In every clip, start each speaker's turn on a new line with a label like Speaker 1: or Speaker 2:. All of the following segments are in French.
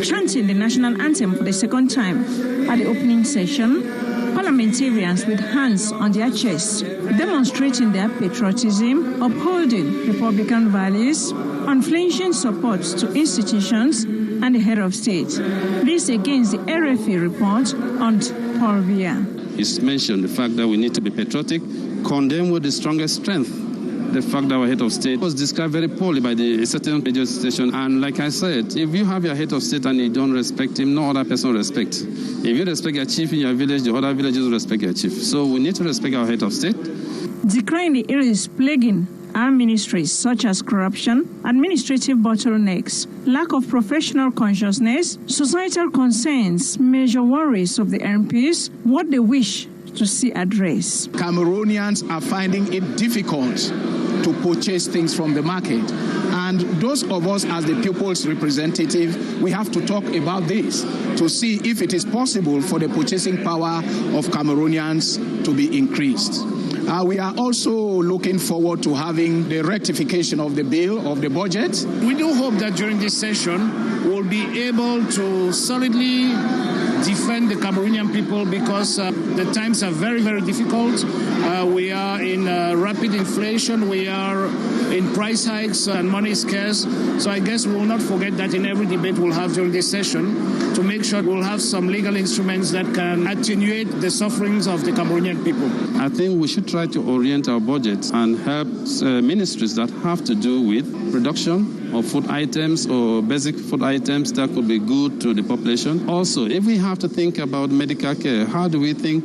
Speaker 1: chanting the national anthem for the second time. At the opening session, parliamentarians with hands on their chests, demonstrating their patriotism, upholding Republican values, unflinching support to institutions and the head of state. This against the RFA report on Paul Biya.
Speaker 2: He's mentioned the fact that we need to be patriotic, condemn with the strongest strength the fact that our head of state was described very poorly by a certain radio station. And like I said, if you have your head of state and you don't respect him, no other person will respect. If you respect your chief in your village, the other villages will respect your chief. So we need to respect our head of state.
Speaker 1: Decrying the ills plaguing our ministries, such as corruption, administrative bottlenecks, lack of professional consciousness, societal concerns, major worries of the MPs, what they wish to see addressed.
Speaker 3: Cameroonians are finding it difficult to purchase things from the market. And those of us as the people's representative, we have to talk about this to see if it is possible for the purchasing power of Cameroonians to be increased. We are also looking forward to having the rectification of the bill, of the budget.
Speaker 4: We do hope that during this session, we'll be able to solidly defend the Cameroonian people because the times are very, very difficult. We are in rapid inflation. We are in price hikes and money is scarce. So I guess we will not forget that in every debate we'll have during this session to make sure we'll have some legal instruments that can attenuate the sufferings of the Cameroonian people.
Speaker 2: I think we should try to orient our budget and help ministries that have to do with production of food items or basic food items that could be good to the population. Also, if we have to think about medical care, how do we think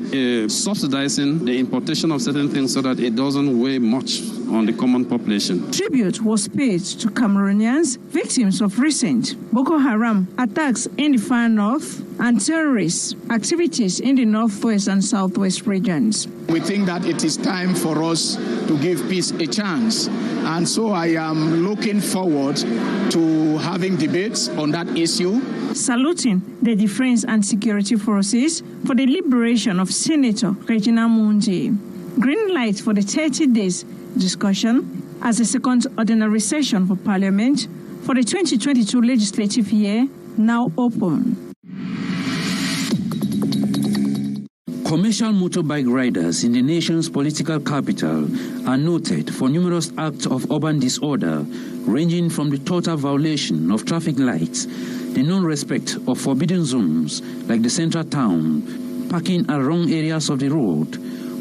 Speaker 2: subsidizing the importation of certain things so that it doesn't weigh much on the common population?
Speaker 1: Tribute was paid to Cameroonians, victims of recent Boko Haram attacks in the far north and terrorist activities in the northwest and southwest regions.
Speaker 3: We think that it is time for us to give peace a chance. And so I am looking forward to having debates on that issue.
Speaker 1: Saluting the Defense and Security Forces for the liberation of Senator Regina Mundi. Green light for the 30 days discussion as the second ordinary session for Parliament for the 2022 legislative year now open.
Speaker 5: Commercial motorbike riders in the nation's political capital are noted for numerous acts of urban disorder, ranging from the total violation of traffic lights, the non-respect of forbidden zones like the central town, parking at wrong areas of the road,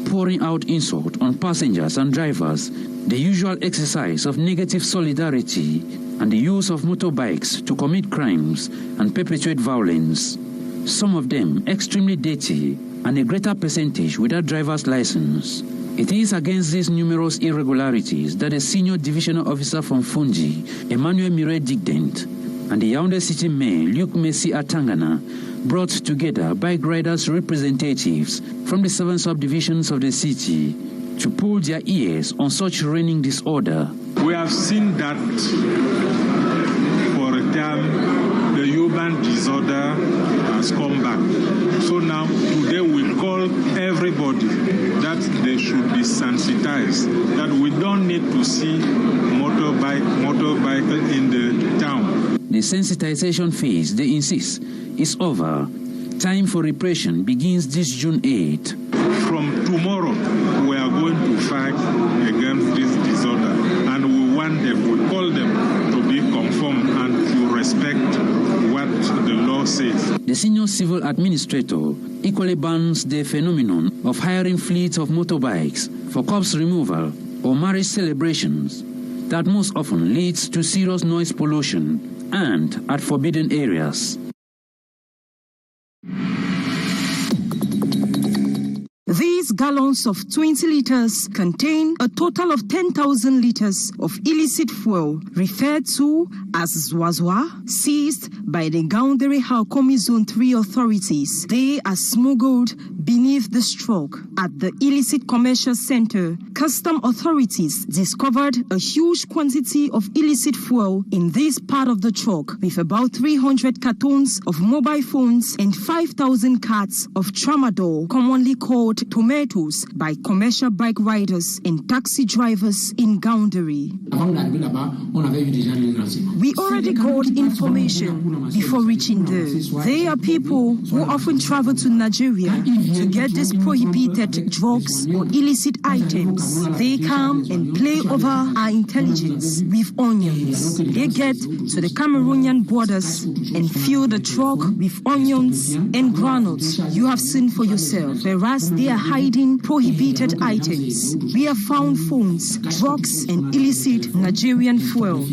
Speaker 5: pouring out insult on passengers and drivers, the usual exercise of negative solidarity, and the use of motorbikes to commit crimes and perpetuate violence. Some of them extremely dirty, and a greater percentage without driver's license. It is against these numerous irregularities that a senior divisional officer from Fungi, Emmanuel Mireille Digdent, and the Yaoundé City Mayor, Luc Messi Atangana, brought together bike riders' representatives from the 7 subdivisions of the city to pull their ears on such reigning disorder.
Speaker 6: We have seen that for a time, the urban disorder has come back. So now, today we call everybody that they should be sensitized, that we don't need to see motorbike in the town.
Speaker 5: The sensitization phase, they insist, is over. Time for repression begins this June 8.
Speaker 6: From tomorrow, we are going to fight against this disorder, and we want them, we call them to be conform and to respect what the law says.
Speaker 5: The senior civil administrator equally bans the phenomenon of hiring fleets of motorbikes for corpse removal or marriage celebrations that most often leads to serious noise pollution and at forbidden areas.
Speaker 7: These gallons of 20 liters contain a total of 10,000 liters of illicit fuel, referred to as Zwazwa, seized by the Gaoundere Hakomi Zone 3 authorities. They are smuggled beneath the stroke. At the illicit commercial center, custom authorities discovered a huge quantity of illicit fuel in this part of the truck, with about 300 cartons of mobile phones and 5,000 carts of tramadol, commonly called tomatoes, by commercial bike riders and taxi drivers in Gaoundéré. We already got information before reaching there. They are people who often travel to Nigeria to get these prohibited drugs or illicit items. They come and play over our intelligence with onions. They get to the Cameroonian borders and fill the truck with onions and granules. You have seen for yourself, whereas they are hiding prohibited items. We have found phones, drugs, and illicit Nigerian fuel.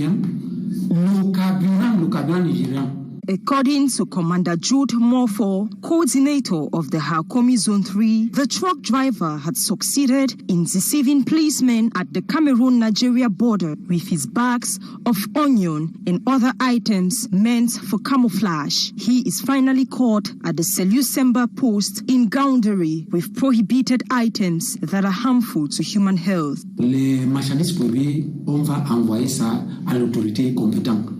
Speaker 7: According to Commander Jude Morfo, coordinator of the Hakomi Zone 3, the truck driver had succeeded in deceiving policemen at the Cameroon-Nigeria border with his bags of onion and other items meant for camouflage. He is finally caught at the Selusemba post in Gaoundéré with prohibited items that are harmful to human health.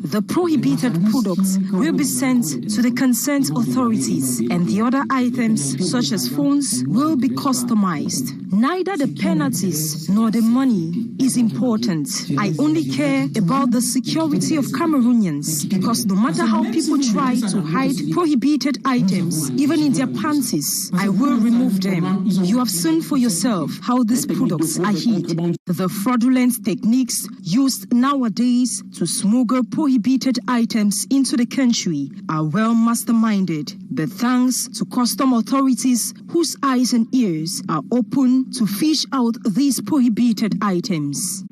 Speaker 7: The prohibited products will be sent to the concerned authorities, and the other items, such as phones, will be customized. Neither the penalties nor the money is important. I only care about the security of Cameroonians, because no matter how people try to hide prohibited items, even in their panties, I will remove them. You have seen for yourself how these products are hid. The fraudulent techniques used nowadays to smuggle prohibited items into the country are well masterminded, but thanks to custom authorities whose eyes and ears are open to fish out these prohibited items.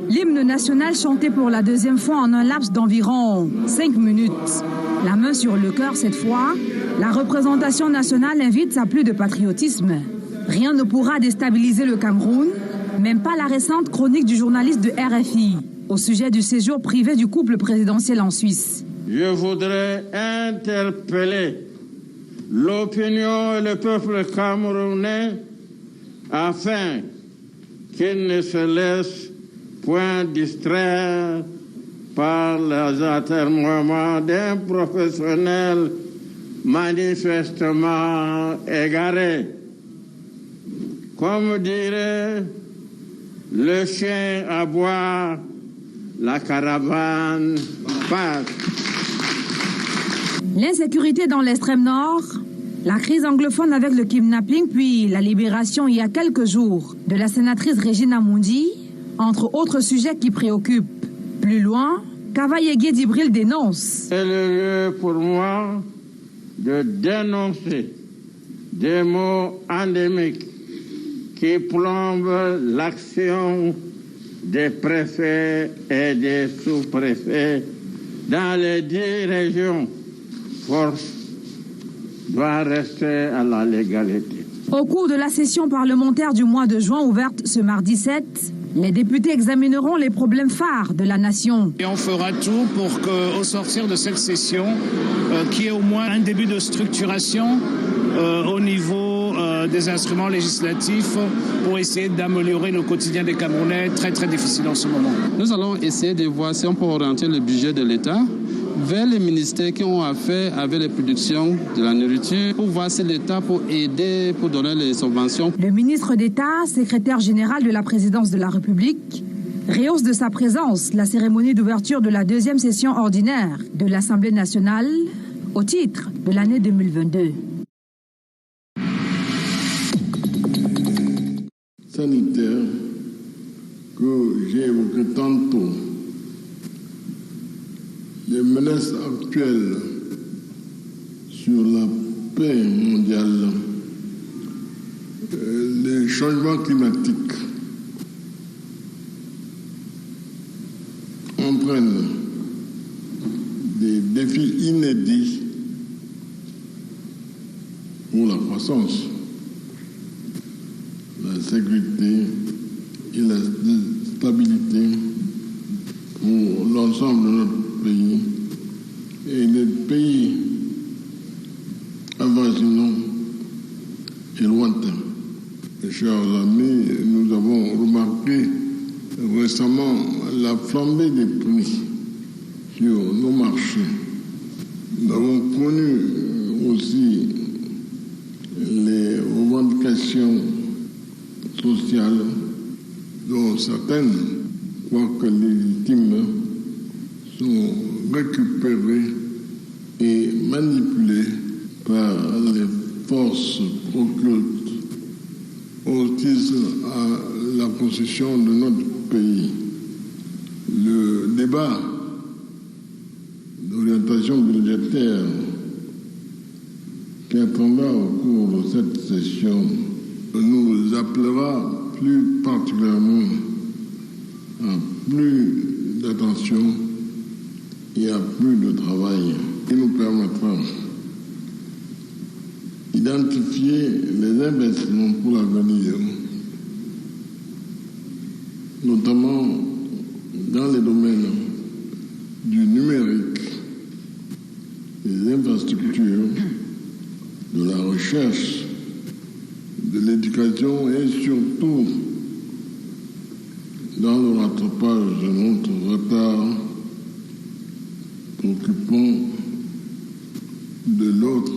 Speaker 8: L'hymne national chanté pour la deuxième fois en un laps d'environ 5 minutes. La main sur le cœur cette fois, la représentation nationale invite à plus de patriotisme. Rien ne pourra déstabiliser le Cameroun, même pas la récente chronique du journaliste de RFI au sujet du séjour privé du couple présidentiel en Suisse.
Speaker 9: Je voudrais interpeller l'opinion et le peuple camerounais afin qu'ils ne se laissent point distraire par les atermoiements d'un professionnel manifestement égaré. Comme dirait le chien aboie, la caravane passe.
Speaker 8: L'insécurité dans l'extrême nord, la crise anglophone avec le kidnapping, puis la libération il y a quelques jours de la sénatrice Regina Mundi, entre autres sujets qui préoccupent. Plus loin, Cavaillé Dibril dénonce.
Speaker 9: C'est le lieu pour moi de dénoncer des mots endémiques qui plombent l'action des préfets et des sous-préfets dans les 10 régions. Force doit rester à la légalité.
Speaker 8: Au cours de la session parlementaire du mois de juin ouverte ce mardi 7, les députés examineront les problèmes phares de la nation.
Speaker 4: Et on fera tout pour qu'au sortir de cette session, qu'il y ait au moins un début de structuration au niveau des instruments législatifs pour essayer d'améliorer le quotidien des Camerounais, très très difficile en ce moment.
Speaker 2: Nous allons essayer de voir si on peut orienter le budget de l'État vers les ministères qui ont affaire avec les productions de la nourriture pour voir si l'État peut aider, pour donner les subventions.
Speaker 8: Le ministre d'État, secrétaire général de la présidence de la République, rehausse de sa présence la cérémonie d'ouverture de la 2e session ordinaire de l'Assemblée nationale au titre de l'année 2022.
Speaker 10: Sanitaire que j'ai évoqué tantôt, les menaces actuelles sur la paix mondiale, les changements climatiques entraînent des défis inédits pour la croissance, la sécurité et la stabilité pour l'ensemble de notre pays. Et les pays avoisinants et lointains. Mes chers amis, nous avons remarqué récemment la flambée des prix sur nos marchés. Nous avons connu aussi les revendications sociales dont certaines, quoique légitimes, sont récupérées et manipulées par les forces occultes hostiles à la concession de notre pays. Le débat d'orientation budgétaire qui attendra au cours de cette session nous appellera plus particulièrement à plus d'attention et à plus de travail qui nous permettra d'identifier les investissements pour l'avenir, notamment dans les domaines du numérique, des infrastructures, de la recherche, de l'éducation et surtout dans le rattrapage de notre retard occupant de l'offre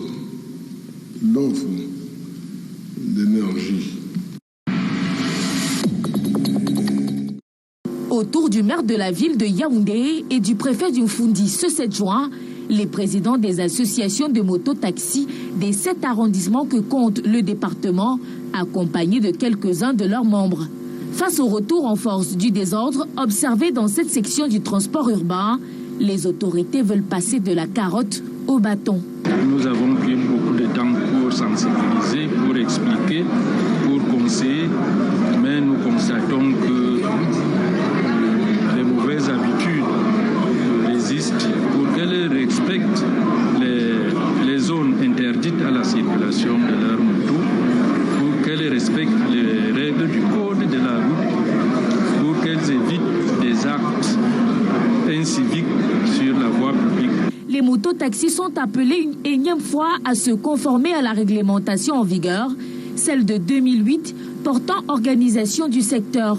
Speaker 10: d'énergie.
Speaker 11: Autour du maire de la ville de Yaoundé et du préfet du Foundi ce 7 juin, les présidents des associations de mototaxis des 7 arrondissements que compte le département, accompagnés de quelques-uns de leurs membres. Face au retour en force du désordre observé dans cette section du transport urbain, les autorités veulent passer de la carotte au bâton.
Speaker 12: Nous avons pris beaucoup de temps pour sensibiliser, pour expliquer, pour conseiller, mais nous constatons que les mauvaises habitudes résistent. Pour qu'elles respectent les zones interdites à la circulation de leurs motos, pour qu'elles respectent les règles du code de la route, pour qu'elles évitent des actes inciviques sur la voie publique.
Speaker 11: Les mototaxis sont appelés une énième fois à se conformer à la réglementation en vigueur, celle de 2008 portant organisation du secteur.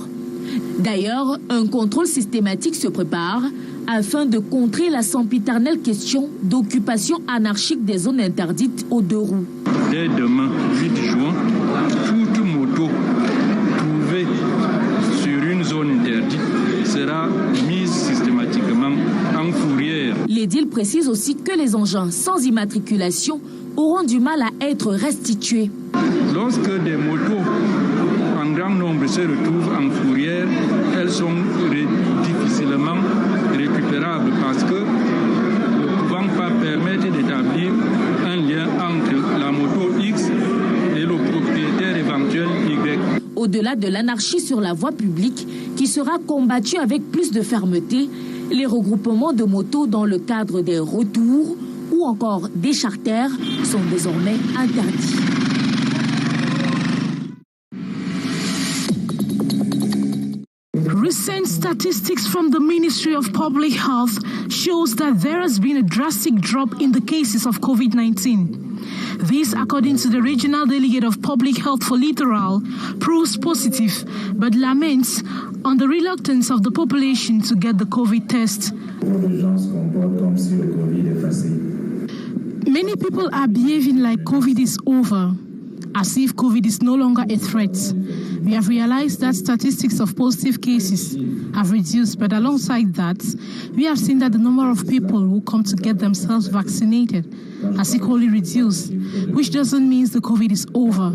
Speaker 11: D'ailleurs, un contrôle systématique se prépare afin de contrer la sempiternelle question d'occupation anarchique des zones interdites aux 2 roues.
Speaker 12: Dès demain, 8 juin, toute moto trouvée sur une zone interdite sera mise systématiquement en fourrière.
Speaker 11: L'édile précise aussi que les engins sans immatriculation auront du mal à être restitués.
Speaker 12: Lorsque des motos en grand nombre se retrouvent en fourrière, elles sont difficilement récupérables parce que ne pouvant pas permettre d'établir un lien entre la moto X et le propriétaire éventuel Y.
Speaker 11: Au-delà de l'anarchie sur la voie publique, qui sera combattue avec plus de fermeté, les regroupements de motos dans le cadre des retours ou encore des charters sont désormais interdits.
Speaker 7: Recent statistics from the Ministry of Public Health shows that there has been a drastic drop in the cases of COVID-19. This, according to the Regional Delegate of Public Health for Littoral, proves positive, but laments on the reluctance of the population to get the COVID test. Many people are behaving like COVID is over, as if COVID is no longer a threat. We have realized that statistics of positive cases have reduced, but alongside that, we have seen that the number of people who come to get themselves vaccinated has equally reduced, which doesn't mean the COVID is over.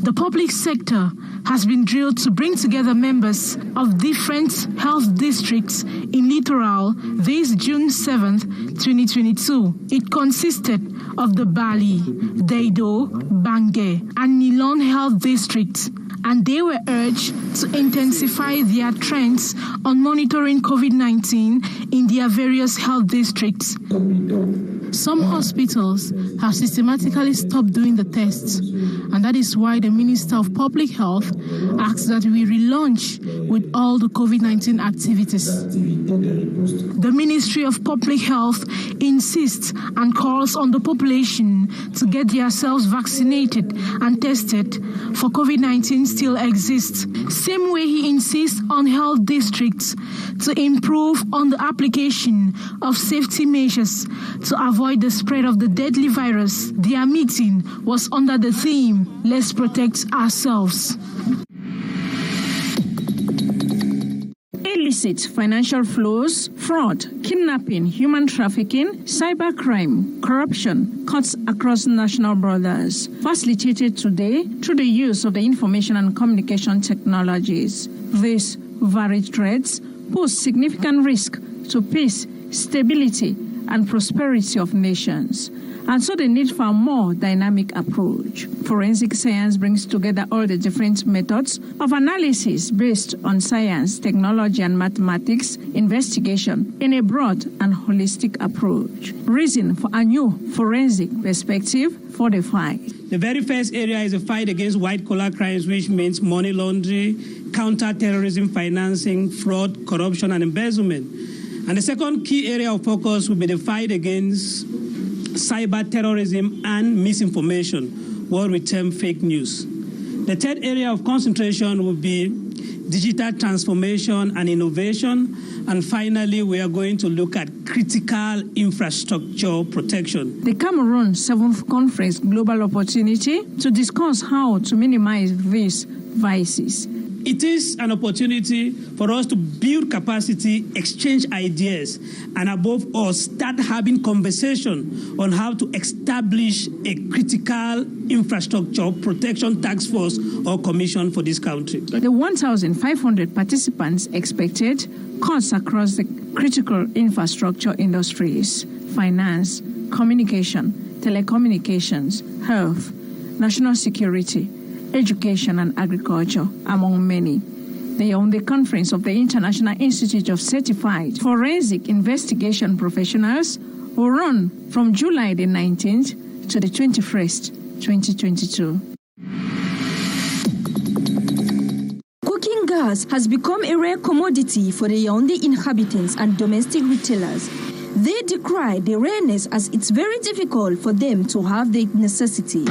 Speaker 7: The public sector has been drilled to bring together members of different health districts in Littoral this June 7th, 2022. It consisted of the Bali, Daido, Bangé, and Nilon health districts, and they were urged to intensify their trends on monitoring COVID-19 in their various health districts.
Speaker 13: Some hospitals have systematically stopped doing the tests, and that is why the Minister of Public Health asks that we relaunch with all the COVID-19 activities. The Ministry of Public Health insists and calls on the population to get themselves vaccinated and tested, for COVID-19 still exists. Same way he insists on health districts to improve on the application of safety measures to avoid the spread of the deadly virus. Their meeting was under the theme, "Let's protect ourselves."
Speaker 1: Illicit financial flows, fraud, kidnapping, human trafficking, cybercrime, corruption cuts across national borders, facilitated today through the use of the information and communication technologies. These varied threats pose significant risk to peace, stability, and prosperity of nations, and so the need for a more dynamic approach. Forensic science brings together all the different methods of analysis based on science, technology, and mathematics investigation in a broad and holistic approach. Reason for a new forensic perspective for the fight.
Speaker 14: The very first area is the fight against white-collar crimes, which means money laundering, counter-terrorism financing, fraud, corruption, and embezzlement. And the second key area of focus will be the fight against cyber terrorism and misinformation, what we term fake news. The third area of concentration will be digital transformation and innovation. And finally, we are going to look at critical infrastructure protection.
Speaker 1: The Cameroon 7th Conference Global Opportunity to discuss how to minimize these vices.
Speaker 14: It is an opportunity for us to build capacity, exchange ideas, and above all, start having conversation on how to establish a critical infrastructure protection task force or commission for this country.
Speaker 1: The 1,500 participants expected cuts across the critical infrastructure industries: finance, communication, telecommunications, health, national security, education, and agriculture, among many. The Yaoundé Conference of the International Institute of Certified Forensic Investigation Professionals will run from July the 19th to the 21st, 2022.
Speaker 7: Cooking gas has become a rare commodity for the Yaoundé inhabitants and domestic retailers. They decry the rareness as it's very difficult for them to have the necessity.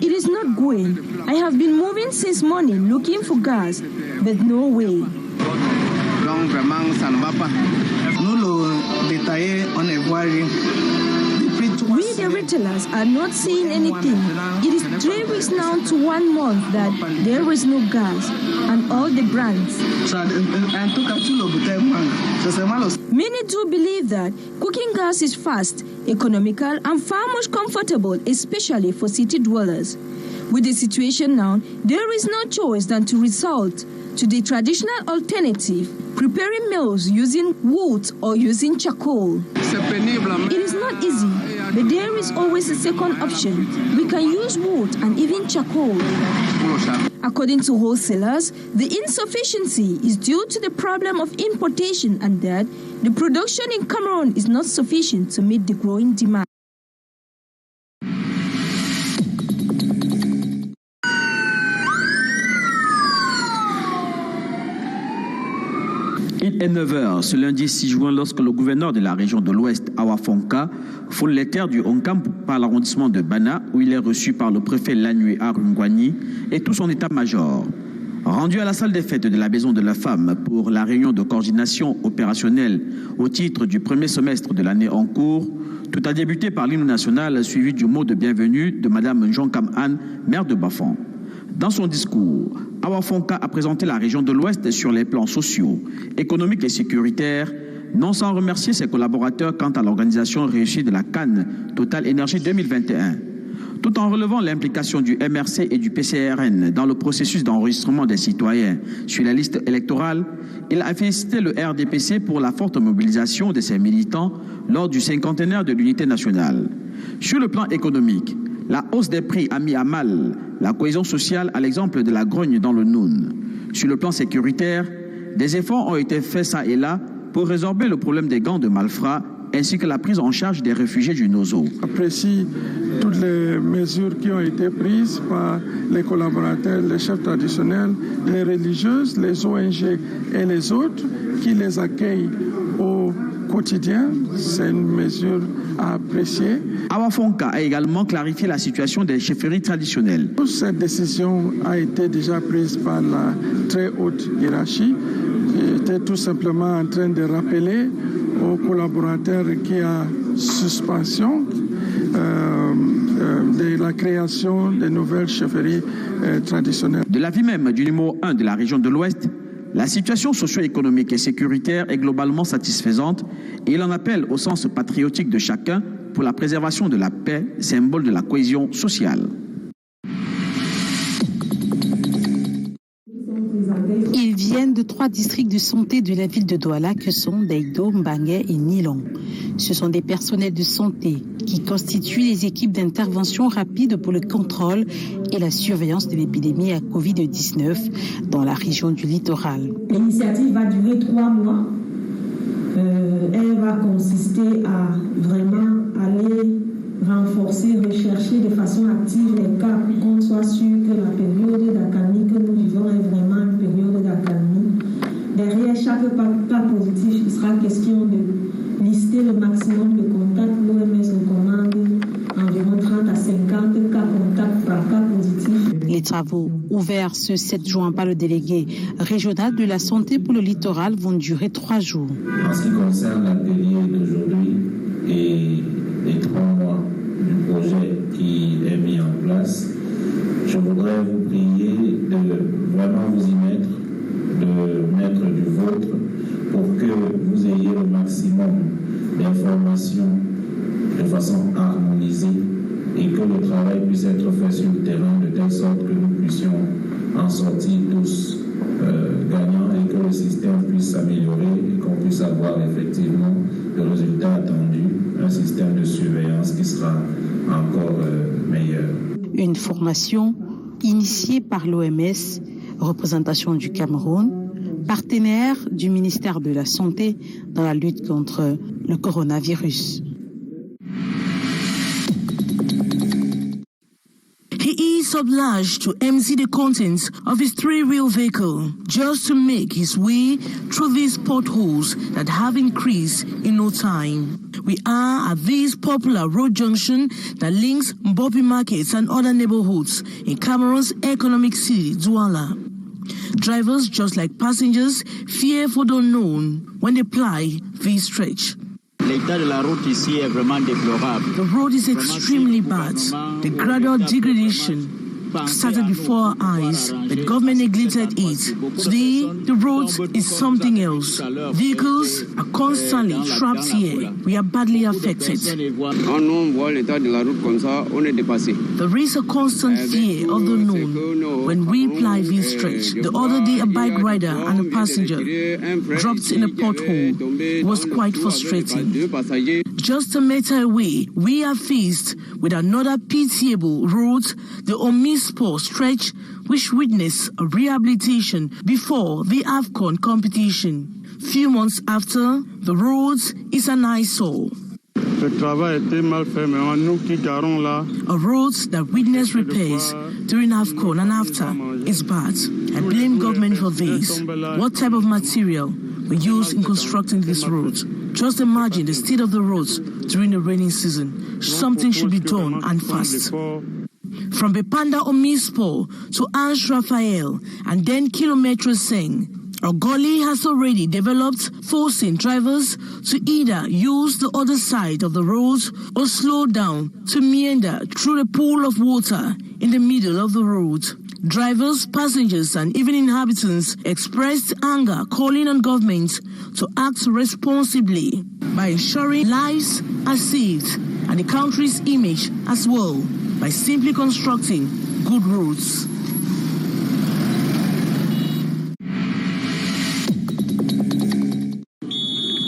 Speaker 7: It is not going. I have been moving since morning looking for gas, but no way. We, the retailers, are not seeing anything. It is 3 weeks now to 1 month that there is no gas, and all the brands. Many do believe that cooking gas is fast, economical, and far more comfortable, especially for city dwellers. With the situation now, there is no choice than to resort to the traditional alternative, preparing meals using wood or using charcoal. It is not easy, but there is always a second option. We can use wood and even charcoal. According to wholesalers, the insufficiency is due to the problem of importation and that the production in Cameroon is not sufficient to meet the growing demand.
Speaker 5: Il est 9h ce lundi 6 juin lorsque le gouverneur de la région de l'Ouest, Awa Fonka, foule les terres du Onkam par l'arrondissement de Bana où il est reçu par le préfet Lanue Arungwani et tout son état-major. Rendu à la salle des fêtes de la Maison de la Femme pour la réunion de coordination opérationnelle au titre du premier semestre de l'année en cours, tout a débuté par l'hymne national suivi du mot de bienvenue de Mme Njonkam Anne, maire de Bafan. Dans son discours, Awa Fonka a présenté la région de l'Ouest sur les plans sociaux, économiques et sécuritaires, non sans remercier ses collaborateurs quant à l'organisation réussie de la Cannes Total Énergie 2021. Tout en relevant l'implication du MRC et du PCRN dans le processus d'enregistrement des citoyens sur la liste électorale, il a félicité le RDPC pour la forte mobilisation de ses militants lors du cinquantenaire de l'unité nationale. Sur le plan économique, la hausse des prix a mis à mal la cohésion sociale à l'exemple de la grogne dans le Noun. Sur le plan sécuritaire, des efforts ont été faits ça et là pour résorber le problème des gangs de malfrats
Speaker 15: ainsi que la prise en charge des réfugiés du Nozo.
Speaker 16: Apprécie toutes les mesures qui ont été prises par les collaborateurs, les chefs traditionnels, les religieuses, les ONG et les autres qui les accueillent au quotidien. C'est une mesure à apprécier.
Speaker 15: Awa Fonka a également clarifié la situation des chefferies traditionnelles.
Speaker 16: Cette décision a été déjà prise par la très haute hiérarchie. J'étais tout simplement en train de rappeler aux collaborateurs qu'il y a suspension de la création de nouvelles chefferies traditionnelles.
Speaker 15: De l'avis même du numéro 1 de la région de l'Ouest, la situation socio-économique et sécuritaire est globalement satisfaisante et il en appelle au sens patriotique de chacun pour la préservation de la paix, symbole de la cohésion sociale.
Speaker 17: Ils viennent de 3 districts de santé de la ville de Douala que sont Daido, Mbangé et Nilong. Ce sont des personnels de santé qui constituent les équipes d'intervention rapide pour le contrôle et la surveillance de l'épidémie à Covid-19 dans la région du littoral.
Speaker 18: L'initiative va durer 3 mois. Elle va consister à vraiment aller renforcer, rechercher de façon active les cas pour qu'on soit sûr que la période d'accalmie que nous vivons est vraiment une période d'accalmie. Derrière chaque cas positif, il sera question de lister le maximum de contacts. L'OMS recommande environ 30 à 50 cas contacts par cas positif.
Speaker 17: Les travaux ouverts ce 7 juin par le délégué régional de la santé pour le littoral vont durer 3 jours.
Speaker 19: En ce qui concerne l'atelier d'aujourd'hui et les 3 mois du projet qui est mis en place, je voudrais vous prier de vraiment vous y mettre, de mettre du vôtre pour que vous ayez le maximum d'informations de façon harmonisée et que le travail puisse être fait sur le terrain de telle sorte que nous puissions en sortir tous gagnants et que le système puisse s'améliorer et qu'on puisse avoir effectivement le résultat attendu, un système de surveillance qui sera encore meilleur.
Speaker 17: Une formation initiée par l'OMS, représentation du Cameroun, partenaire du ministère de la Santé dans la lutte contre le coronavirus.
Speaker 20: He is obliged to empty the contents of his 3-wheel vehicle just to make his way through these potholes that have increased in no time. We are at this popular road junction that links Mbopi markets and other neighborhoods in Cameroon's economic city, Douala. Drivers, just like passengers, fear for the unknown when they ply this stretch.
Speaker 21: L'état de la route ici est vraiment déplorable.
Speaker 20: The road is extremely bad. The gradual degradation started before our eyes, but government neglected it. Today, the road is something else. Vehicles are constantly trapped here. We are badly affected. There is a constant fear of the unknown when we ply this stretch. The other day, a bike rider and a passenger dropped in a pothole. It was quite frustrating. Just a meter away, we are faced with another pitiable road, the Omispo stretch, which witnessed a rehabilitation before the AFCON competition. Few months after, the road is an eyesore.
Speaker 16: Le travail était mal fait, mais nous qui garons là.
Speaker 20: A road that witnessed repairs during AFCON and after is bad. I blame government for this. What type of material were used in constructing this road? Just imagine the state of the roads during the rainy season. Something should be done and fast. From Bepanda Omispo to Ange Raphael and then Kilometre Seng, a gully has already developed, forcing drivers to either use the other side of the road or slow down to meander through the pool of water in the middle of the road. Drivers, passengers, and even inhabitants expressed anger, calling on government to act responsibly by ensuring lives are saved and the country's image as well by simply constructing good roads.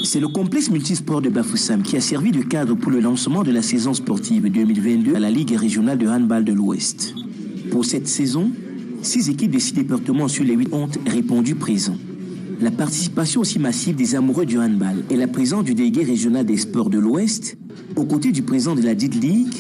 Speaker 22: C'est le complexe multisport de Bafoussam qui a servi de cadre pour le lancement de la saison sportive 2022 à la Ligue régionale de handball de l'Ouest. Pour cette saison, 6 équipes de 6 départements sur les 8 ont répondu présents. La participation aussi massive des amoureux du handball et la présence du délégué régional des sports de l'Ouest, aux côtés du président de la dite ligue,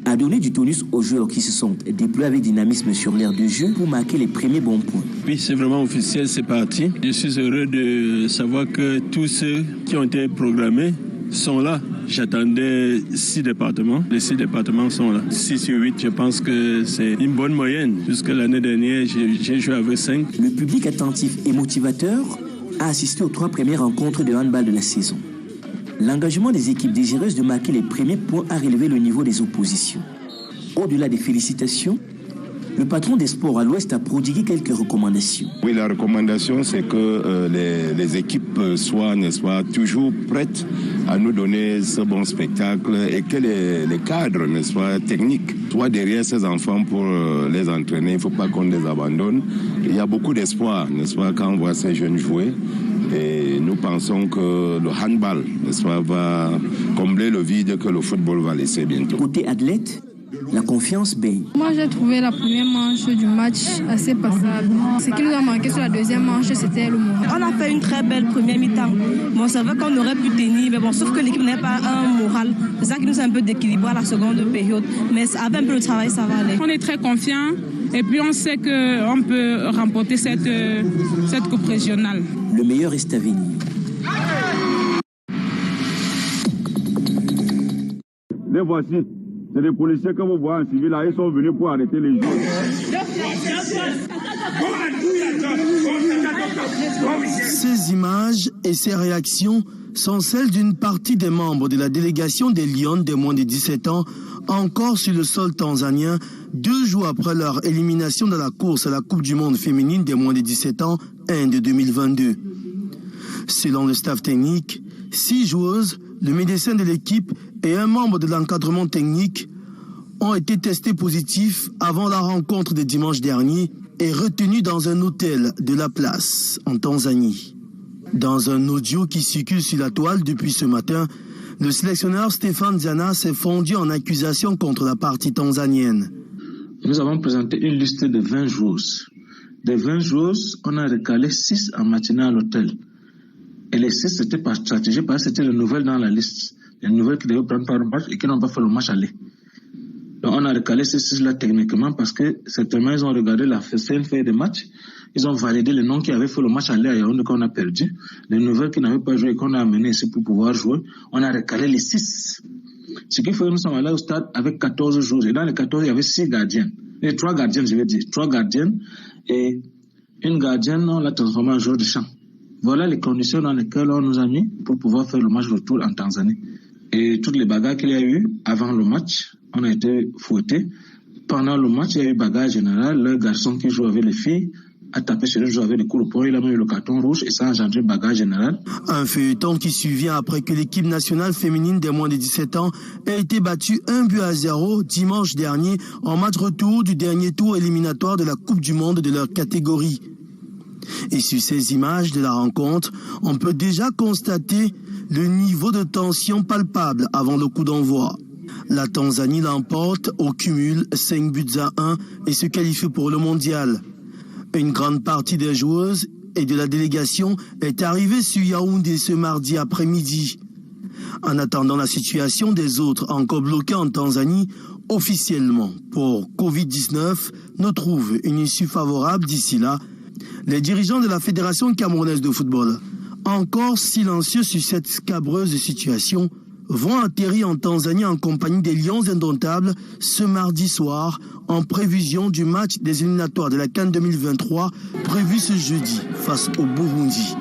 Speaker 22: a donné du tonus aux joueurs qui se sont déployés avec dynamisme sur l'aire de jeu pour marquer les premiers bons points.
Speaker 3: Oui, c'est vraiment officiel, c'est parti. Je suis heureux de savoir que tous ceux qui ont été programmés sont là. J'attendais 6 départements. Les 6 départements sont là. 6 sur 8, je pense que c'est une bonne moyenne. Jusque l'année dernière, j'ai joué avec 5.
Speaker 22: Le public attentif et motivateur a assisté aux 3 premières rencontres de handball de la saison. L'engagement des équipes désireuses de marquer les premiers points a relevé le niveau des oppositions. Au-delà des félicitations, le patron des sports à l'Ouest a prodigué quelques recommandations.
Speaker 6: Oui, la recommandation, c'est que les équipes soient, n'est-ce pas, toujours prêtes à nous donner ce bon spectacle et que les cadres, n'est-ce pas, techniques soient derrière ces enfants pour les entraîner. Il ne faut pas qu'on les abandonne. Il y a beaucoup d'espoir, n'est-ce pas, quand on voit ces jeunes jouer. Et nous pensons que le handball, n'est-ce pas, va combler le vide que le football va laisser bientôt.
Speaker 22: Côté athlète, la confiance baigne.
Speaker 23: Moi, j'ai trouvé la première manche du match assez passable. Ce qui nous a manqué sur la deuxième manche, c'était le moral.
Speaker 24: On a fait une très belle première mi-temps. Bon, c'est vrai qu'on aurait pu tenir, mais bon, sauf que l'équipe n'a pas un moral. C'est ça qui nous a un peu dééquilibré à la seconde période. Mais avec un peu de travail, ça va aller.
Speaker 25: On est très confiants et puis on sait qu'on peut remporter cette coupe régionale.
Speaker 22: Le meilleur est à venir.
Speaker 26: Les voici. C'est des policiers que vous voyez en civil là, ils sont venus pour arrêter les joueurs.
Speaker 27: Ces images et ces réactions sont celles d'une partie des membres de la délégation des Lions de moins de 17 ans, encore sur le sol tanzanien, 2 jours après leur élimination dans la course à la Coupe du Monde féminine des moins de 17 ans, Inde 2022. Selon le staff technique, 6 joueuses, le médecin de l'équipe et un membre de l'encadrement technique ont été testés positifs avant la rencontre de dimanche dernier et retenus dans un hôtel de la place en Tanzanie. Dans un audio qui circule sur la toile depuis ce matin, le sélectionneur Stéphane Diana s'est fondu en accusation contre la partie tanzanienne.
Speaker 5: Nous avons présenté une liste de 20 joueuses. Des 20 joueuses, on a recalé 6 en matinée à l'hôtel. Et les 6, c'était par stratégie, parce que c'était les nouvelles dans la liste. Les nouvelles qui devaient prendre part au match et qui n'ont pas fait le match aller. Donc on a recalé ces 6-là techniquement parce que certainement ils ont regardé la scène feuille de match. Ils ont validé les noms qui avaient fait le match aller à Yaoundé qu'on a perdu. Les nouvelles qui n'avaient pas joué et qu'on a amené ici pour pouvoir jouer. On a recalé les 6. Ce qui fait que nous sommes allés au stade avec 14 joueurs. Et dans les 14, il y avait 6 gardiens. Et 3 gardiens, je vais dire. 3 gardiennes et une gardienne, on l'a transformée en joueur de champ. Voilà les conditions dans lesquelles on nous a mis pour pouvoir faire le match retour en Tanzanie. Et toutes les bagarres qu'il y a eu avant le match, on a été fouettés. Pendant le match, il y a eu bagarre générale. Le garçon qui joue avec les filles a tapé sur le joueur avec les coups de poing. Il a mis le carton rouge et ça a engendré une bagarre générale.
Speaker 27: Un feuilleton qui survient après que l'équipe nationale féminine des moins de 17 ans ait été battue 1-0 dimanche dernier en match retour du dernier tour éliminatoire de la Coupe du Monde de leur catégorie. Et sur ces images de la rencontre, on peut déjà constater le niveau de tension palpable avant le coup d'envoi. La Tanzanie l'emporte au cumul 5-1 et se qualifie pour le mondial. Une grande partie des joueuses et de la délégation est arrivée sur Yaoundé ce mardi après-midi. En attendant la situation des autres encore bloqués en Tanzanie, officiellement pour Covid-19 ne trouve une issue favorable d'ici là. Les dirigeants de la Fédération camerounaise de football, encore silencieux sur cette scabreuse situation, vont atterrir en Tanzanie en compagnie des Lions indomptables ce mardi soir en prévision du match des éliminatoires de la CAN 2023 prévu ce jeudi face au Burundi.